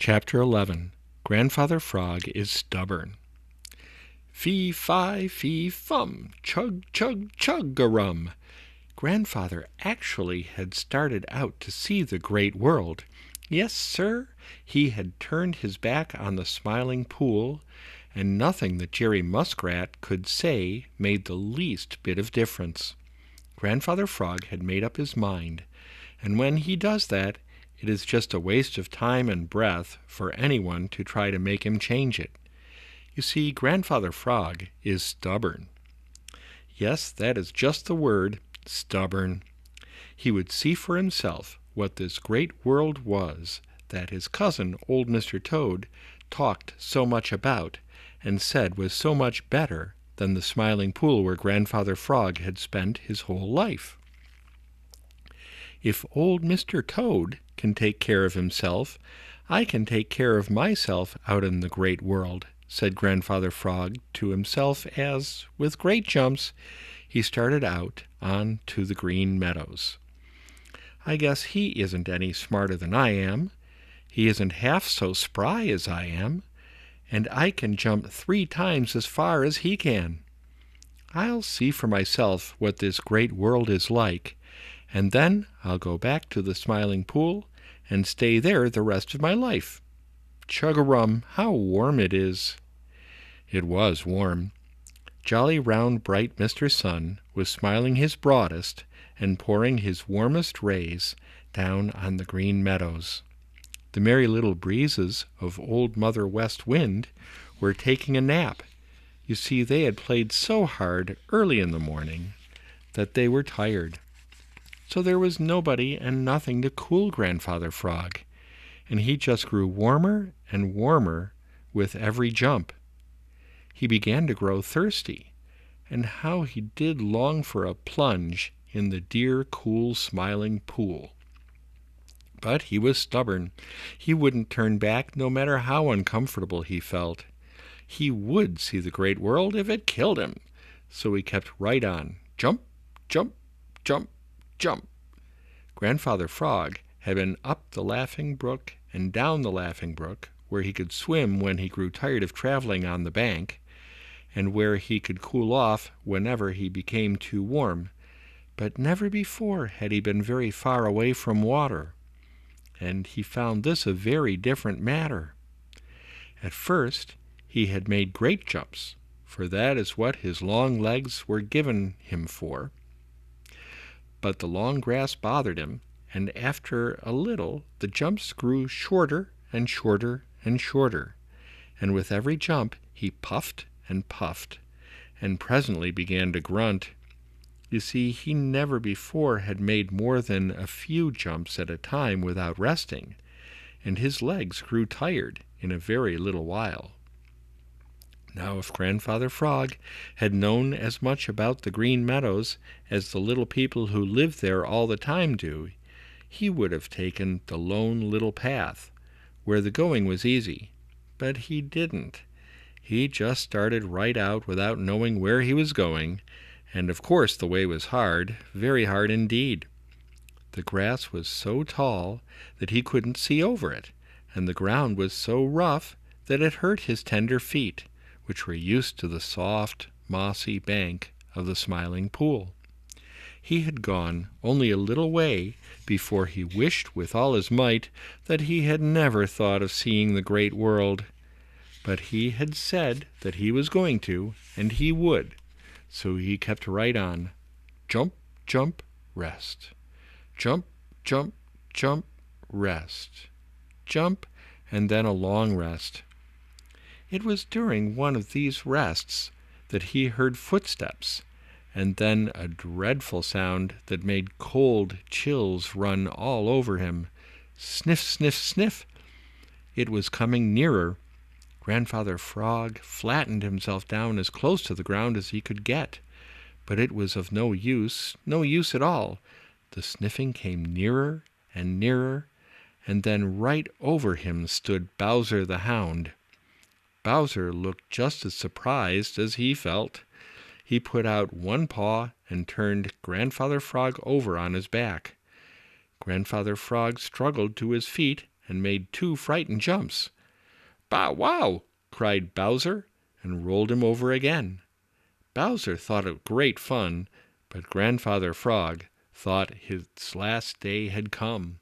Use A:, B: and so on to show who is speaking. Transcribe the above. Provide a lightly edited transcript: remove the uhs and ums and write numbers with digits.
A: Chapter 11. Grandfather Frog is Stubborn. Fee, fi, fee, fum, chug, chug, chug-a-rum. Grandfather actually had started out to see the great world. Yes, sir, he had turned his back on the Smiling Pool, and nothing that Jerry Muskrat could say made the least bit of difference. Grandfather Frog had made up his mind, and when he does that, it is just a waste of time and breath for anyone to try to make him change it. You see, Grandfather Frog is stubborn. Yes, that is just the word, stubborn. He would see for himself what this great world was that his cousin, old Mr. Toad, talked so much about and said was so much better than the Smiling Pool where Grandfather Frog had spent his whole life. If old Mr. Toad can take care of himself, I can take care of myself out in the great world, said Grandfather Frog to himself as, with great jumps, he started out on to the Green Meadows. I guess he isn't any smarter than I am. He isn't half so spry as I am, and I can jump 3 times as far as he can. I'll see for myself what this great world is like, and then I'll go back to the Smiling Pool and stay there the rest of my life. Chug-a-rum, how warm it is. It was warm. Jolly, round, bright Mr. Sun was smiling his broadest and pouring his warmest rays down on the Green Meadows. The merry little breezes of Old Mother West Wind were taking a nap. You see, they had played so hard early in the morning that they were tired. So there was nobody and nothing to cool Grandfather Frog, and he just grew warmer and warmer with every jump. He began to grow thirsty, and how he did long for a plunge in the dear, cool, Smiling Pool. But he was stubborn. He wouldn't turn back no matter how uncomfortable he felt. He would see the great world if it killed him. So he kept right on. Jump, jump, jump, jump. Grandfather Frog had been up the Laughing Brook and down the Laughing Brook, where he could swim when he grew tired of traveling on the bank, and where he could cool off whenever he became too warm. But never before had he been very far away from water, and he found this a very different matter. At first he had made great jumps, for that is what his long legs were given him for. But the long grass bothered him, and after a little the jumps grew shorter and shorter and shorter, and with every jump he puffed and puffed, and presently began to grunt. You see, he never before had made more than a few jumps at a time without resting, and his legs grew tired in a very little while. Now, if Grandfather Frog had known as much about the Green Meadows as the little people who live there all the time do, he would have taken the Lone Little Path, where the going was easy. But he didn't. He just started right out without knowing where he was going, and of course the way was hard, very hard indeed. The grass was so tall that he couldn't see over it, and the ground was so rough that it hurt his tender feet, which were used to the soft, mossy bank of the Smiling Pool. He had gone only a little way before he wished with all his might that he had never thought of seeing the great world. But he had said that he was going to, and he would, so he kept right on. Jump, jump, rest. Jump, jump, jump, rest. Jump, and then a long rest. It was during one of these rests that he heard footsteps, and then a dreadful sound that made cold chills run all over him. Sniff, sniff, sniff! It was coming nearer. Grandfather Frog flattened himself down as close to the ground as he could get, but it was of no use at all. The sniffing came nearer and nearer, and then right over him stood Bowser the Hound. Bowser looked just as surprised as he felt. He put out one paw and turned Grandfather Frog over on his back. Grandfather Frog struggled to his feet and made 2 frightened jumps. "Bow wow!" cried Bowser, and rolled him over again. Bowser thought it great fun, but Grandfather Frog thought his last day had come.